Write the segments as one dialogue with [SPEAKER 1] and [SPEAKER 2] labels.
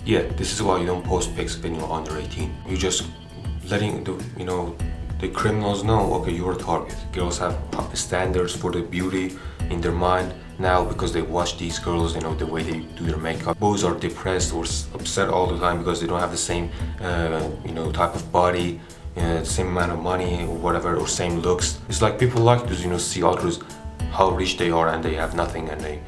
[SPEAKER 1] Yeah, this is why you don't post pics when you're under 18. You're just letting the criminals know, okay, you're a target. Girls have standards for the beauty in their mind now because they watch these girls, the way they do their makeup. Boys are depressed or upset all the time because they don't have the same, type of body, same amount of money or whatever, or same looks. It's like people like to, see others, how rich they are and they have nothing, and they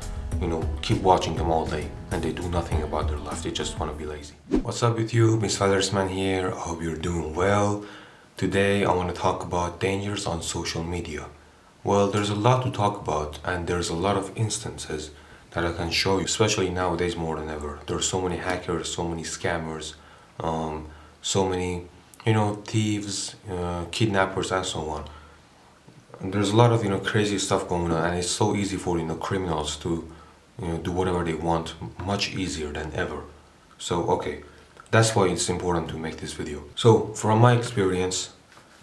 [SPEAKER 1] keep watching them all day and they do nothing about their life. They just want to be lazy. What's up with you? Miss Valorousman here. I hope you're doing well. Today I want to talk about dangers on social media. Well, there's a lot to talk about and there's a lot of instances that I can show you, especially nowadays more than ever. There are so many hackers, so many scammers, so many, thieves, kidnappers and so on. And there's a lot of, crazy stuff going on, and it's so easy for, criminals to do whatever they want, much easier than ever. So okay, that's why it's important to make this video. So from my experience,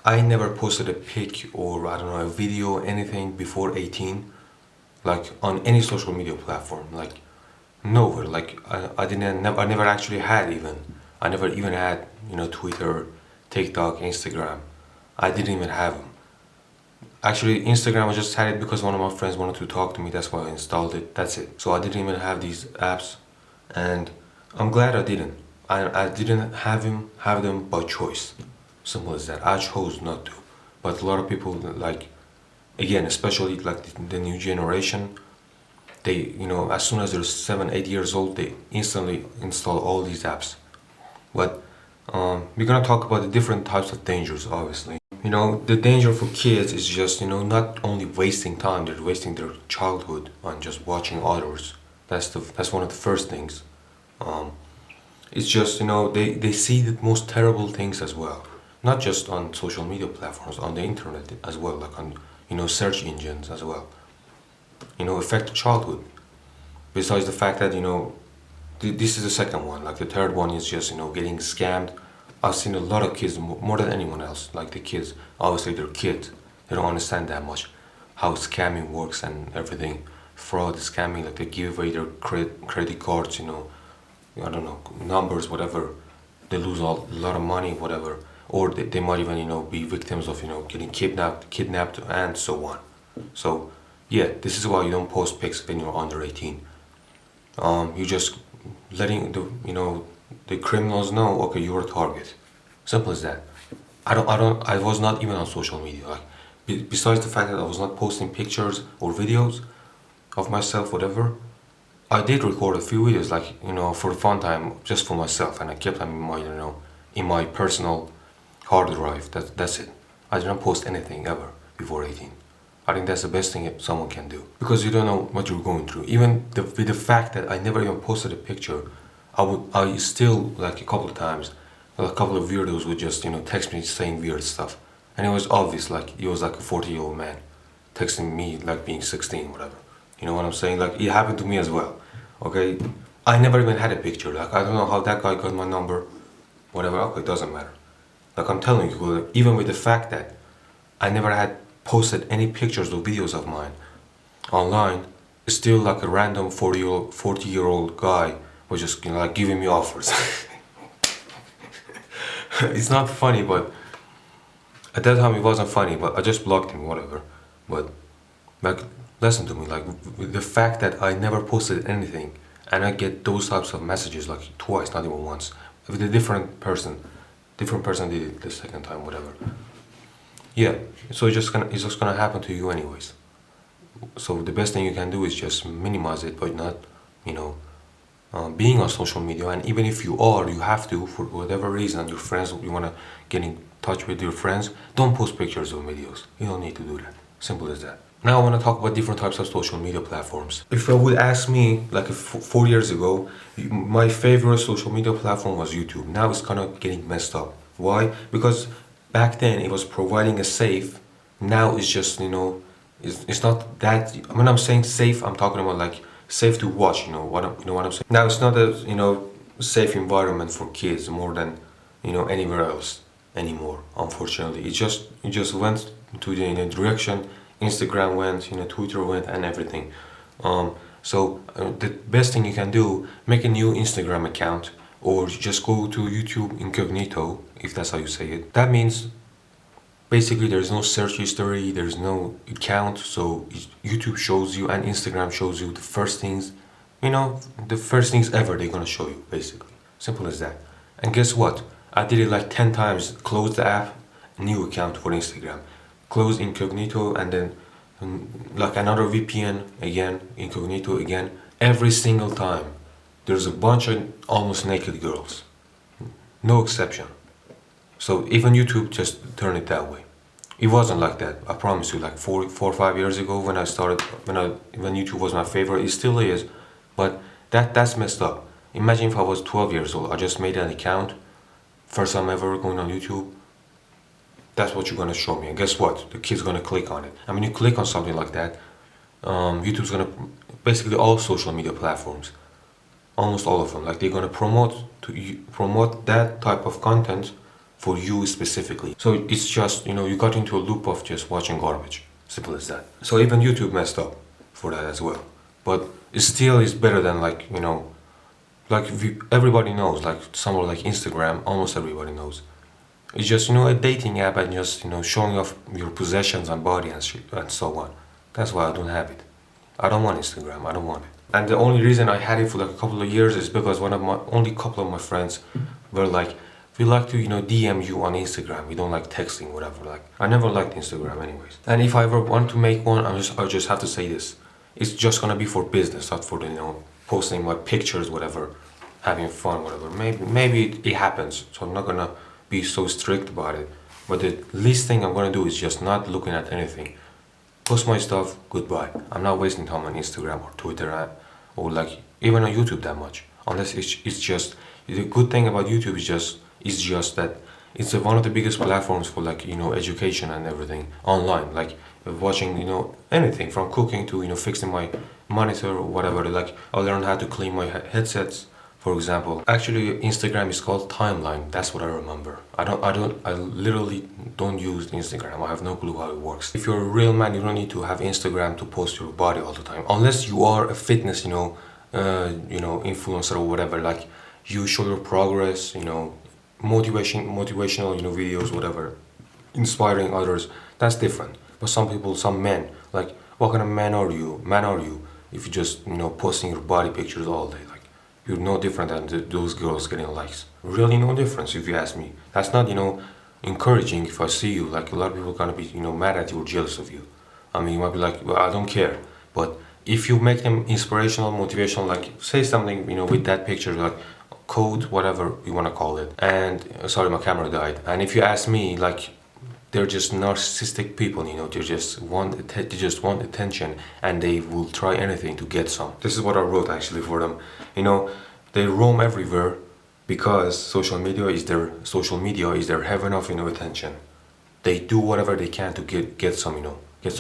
[SPEAKER 1] I never posted a pic or I don't know, a video, anything before 18, like on any social media platform, like nowhere. Like I never actually had even. I never even had, Twitter, TikTok, Instagram. I didn't even have them. Actually, Instagram, I just had it because one of my friends wanted to talk to me. That's why I installed it. That's it. So I didn't even have these apps, and I'm glad I didn't. I didn't have them by choice. Simple as that. I chose not to. But a lot of people, like, again, especially like the new generation, they, as soon as they're 7, 8 years old, they instantly install all these apps. But we're gonna talk about the different types of dangers, obviously. The danger for kids is just, not only wasting time, they're wasting their childhood on just watching others. That's one of the first things. It's just, they see the most terrible things as well. Not just on social media platforms, on the internet as well, like on, search engines as well. Affect childhood. Besides the fact that, this is the second one. Like the third one is just, getting scammed. I've seen a lot of kids, more than anyone else, like the kids, obviously they're kids, they don't understand that much how scamming works and everything. Fraud, scamming, like they give away their credit cards, I don't know, numbers, whatever. They lose a lot of money, whatever. Or they might even, be victims of, getting kidnapped and so on. So, yeah, this is why you don't post pics when you're under 18. You just letting the criminals know, okay, you're a target. Simple as that. I was not even on social media. Like, besides the fact that I was not posting pictures or videos of myself, whatever, I did record a few videos, like, for fun time, just for myself, and I kept them in my, in my personal hard drive. That's it. I didn't post anything ever before 18. I think that's the best thing someone can do, because you don't know what you're going through. Even with the fact that I never even posted a picture, I still, like a couple of times, a couple of weirdos would just, text me saying weird stuff. And it was obvious, like, he was like a 40-year-old man texting me like being 16, whatever. You know what I'm saying? Like, it happened to me as well, okay? I never even had a picture. Like, I don't know how that guy got my number, whatever. Okay, it doesn't matter. Like, I'm telling you, like, even with the fact that I never had posted any pictures or videos of mine online, still like a random 40-year-old guy was just, like, giving me offers. It's not funny, but at that time it wasn't funny, but I just blocked him, whatever. But, like, listen to me, like, with the fact that I never posted anything and I get those types of messages, like, twice, not even once, with a different person did it the second time, whatever. Yeah, so it's just gonna happen to you anyways. So the best thing you can do is just minimize it, but not, being on social media. And even if you are, you have to, for whatever reason, your friends, you wanna get in touch with your friends, don't post pictures or videos. You don't need to do that. Simple as that. Now I want to talk about different types of social media platforms. If you would ask me, like 4 years ago, my favorite social media platform was YouTube. Now it's kind of getting messed up. Why? Because back then it was providing a safe. Now it's just, it's not that. When I'm saying safe, I'm talking about like safe to watch. You know what I'm saying. Now it's not a safe environment for kids more than anywhere else anymore. Unfortunately, it just went to the direction Instagram went, Twitter went, and everything. So the best thing you can do, make a new Instagram account or just go to YouTube incognito, if that's how you say it. That means basically there's no search history, there's no account, so YouTube shows you and Instagram shows you the first things, the first things ever they're gonna show you, basically. Simple as that. And guess what? I did it like 10 times. Close the app, new account for Instagram. Close incognito, and then like another VPN again, incognito again. Every single time, there's a bunch of almost naked girls. No exception. So even YouTube just turned it that way. It wasn't like that. I promise you. Like 4 or 5 years ago, when I started, when YouTube was my favorite, it still is. But that's messed up. Imagine if I was 12 years old. I just made an account. First time ever going on YouTube. That's what you're gonna show me. And guess what? The kid's gonna click on it. I mean, you click on something like that, YouTube's gonna, basically all social media platforms, almost all of them, like they're gonna promote that type of content for you specifically. So it's just, you got into a loop of just watching garbage. Simple as that. So even YouTube messed up for that as well. But it still is better than like everybody knows, like somewhere like Instagram, almost everybody knows. It's just, a dating app and just, showing off your possessions and body and shit and so on. That's why I don't have it. I don't want Instagram, I don't want it. And the only reason I had it for like a couple of years is because only couple of my friends were like, we like to, DM you on Instagram. We don't like texting, whatever. Like, I never liked Instagram anyways. And if I ever want to make one, I just have to say this. It's just gonna be for business, not for the, posting my pictures, whatever, having fun, whatever. Maybe it happens, so I'm not gonna be so strict about it. But the least thing I'm gonna do is just not looking at anything. Post my stuff, goodbye. I'm not wasting time on Instagram or Twitter or like even on YouTube that much. Unless it's just, the good thing about YouTube is just that it's one of the biggest platforms for like, education and everything online. Like watching, anything from cooking to, fixing my monitor or whatever. Like I learned how to clean my headsets, for example. Actually, Instagram is called Timeline. That's what I remember. I literally don't use Instagram. I have no clue how it works. If you're a real man, you don't need to have Instagram to post your body all the time. Unless you are a fitness, influencer or whatever. Like you show your progress, motivational, videos, whatever, inspiring others. That's different. But some people, some men, like, what kind of man are you? If you just, posting your body pictures all day, like, you're no different than those girls getting likes. Really no difference, if you ask me. That's not, encouraging. If I see you, like, a lot of people are gonna be, mad at you or jealous of you. I mean, you might be like, well, I don't care. But if you make them inspirational, motivational, like, say something, with that picture, like, code, whatever you want to call it. And sorry, my camera died. And if you ask me, like, they're just narcissistic people, they just want attention, and they will try anything to get some. This is what I wrote actually for them. They roam everywhere because social media is their heaven of attention. They do whatever they can to get some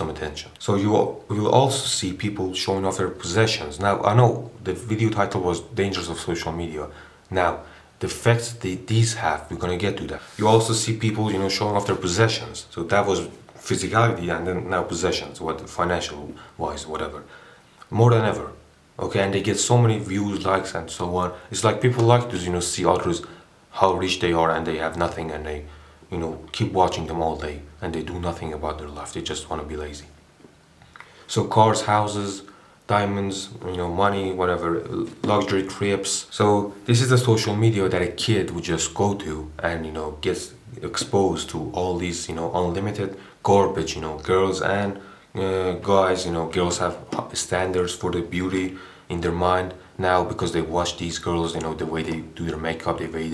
[SPEAKER 1] attention. So you will also see people showing off their possessions. Now I know the video title was Dangers of Social Media. Now, the effects these have, we're gonna get to that. You also see people, showing off their possessions. So that was physicality, and then now possessions, financial wise, whatever. More than ever. Okay, and they get so many views, likes, and so on. It's like people like to, see others, how rich they are, and they have nothing, and they, keep watching them all day, and they do nothing about their life. They just want to be lazy. So cars, houses, diamonds, money, whatever, luxury trips. So this is the social media that a kid would just go to and, gets exposed to all these, unlimited garbage, girls and guys, girls have standards for the beauty in their mind now because they watch these girls, the way they do their makeup, the way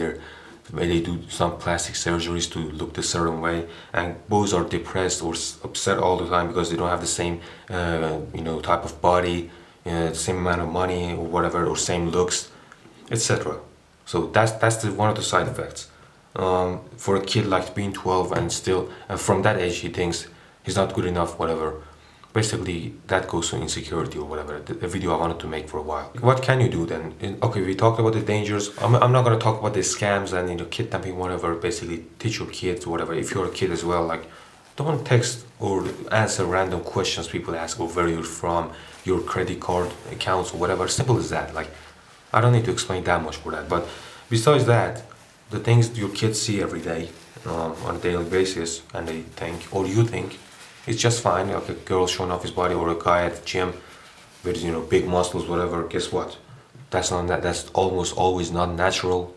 [SPEAKER 1] they do some plastic surgeries to look a certain way, and boys are depressed or upset all the time because they don't have the same type of body, same amount of money or whatever, or same looks, etc. So that's one of the side effects. For a kid like being 12 and from that age he thinks he's not good enough, whatever. Basically, that goes to insecurity or whatever, the video I wanted to make for a while. What can you do then? Okay, we talked about the dangers. I'm not going to talk about the scams and, kidnapping, whatever. Basically, teach your kids, whatever. If you're a kid as well, like, don't text or answer random questions people ask, or where you're from, your credit card accounts or whatever. Simple as that. Like, I don't need to explain that much for that. But Besides that, the things your kids see every day on a daily basis, and they think, or you think, it's just fine. Like a girl showing off his body, or a guy at the gym with big muscles, whatever. Guess what? That's not that. That's almost always not natural.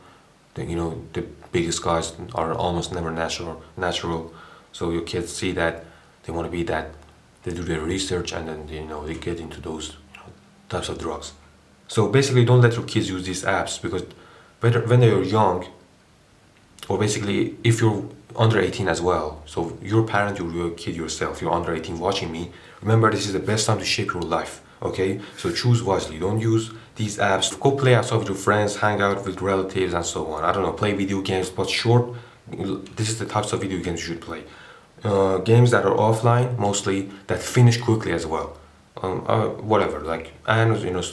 [SPEAKER 1] The biggest guys are almost never natural. Natural. So your kids see that, they want to be that. They do their research, and then they get into those types of drugs. So basically, don't let your kids use these apps, because when they are young, or basically if you're under 18 as well, so you're a parent, you're a kid yourself, you're under 18 watching me, remember this is the best time to shape your life, okay? So choose wisely. Don't use these apps. Go play outside with your friends, hang out with relatives and so on. I don't know, play video games, but short. This is the types of video games you should play. Games that are offline mostly, that finish quickly as well. Whatever, like, and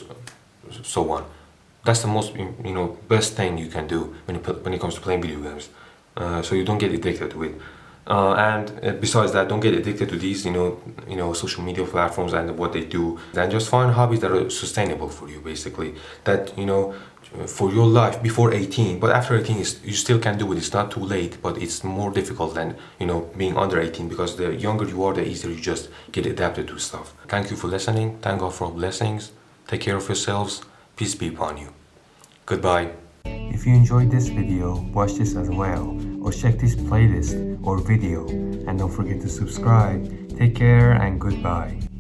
[SPEAKER 1] so on. That's the most best thing you can do when it comes to playing video games, so you don't get addicted to it. And besides that, don't get addicted to these social media platforms and what they do. And just find hobbies that are sustainable for you, basically, that for your life before 18. But after 18, you still can do it. It's not too late, but it's more difficult than being under 18, because the younger you are, the easier you just get adapted to stuff. Thank you for listening. Thank God for all blessings. Take care of yourselves. Peace be upon you. Goodbye. If you enjoyed this video, watch this as well, or check this playlist or video, and don't forget to subscribe. Take care and goodbye.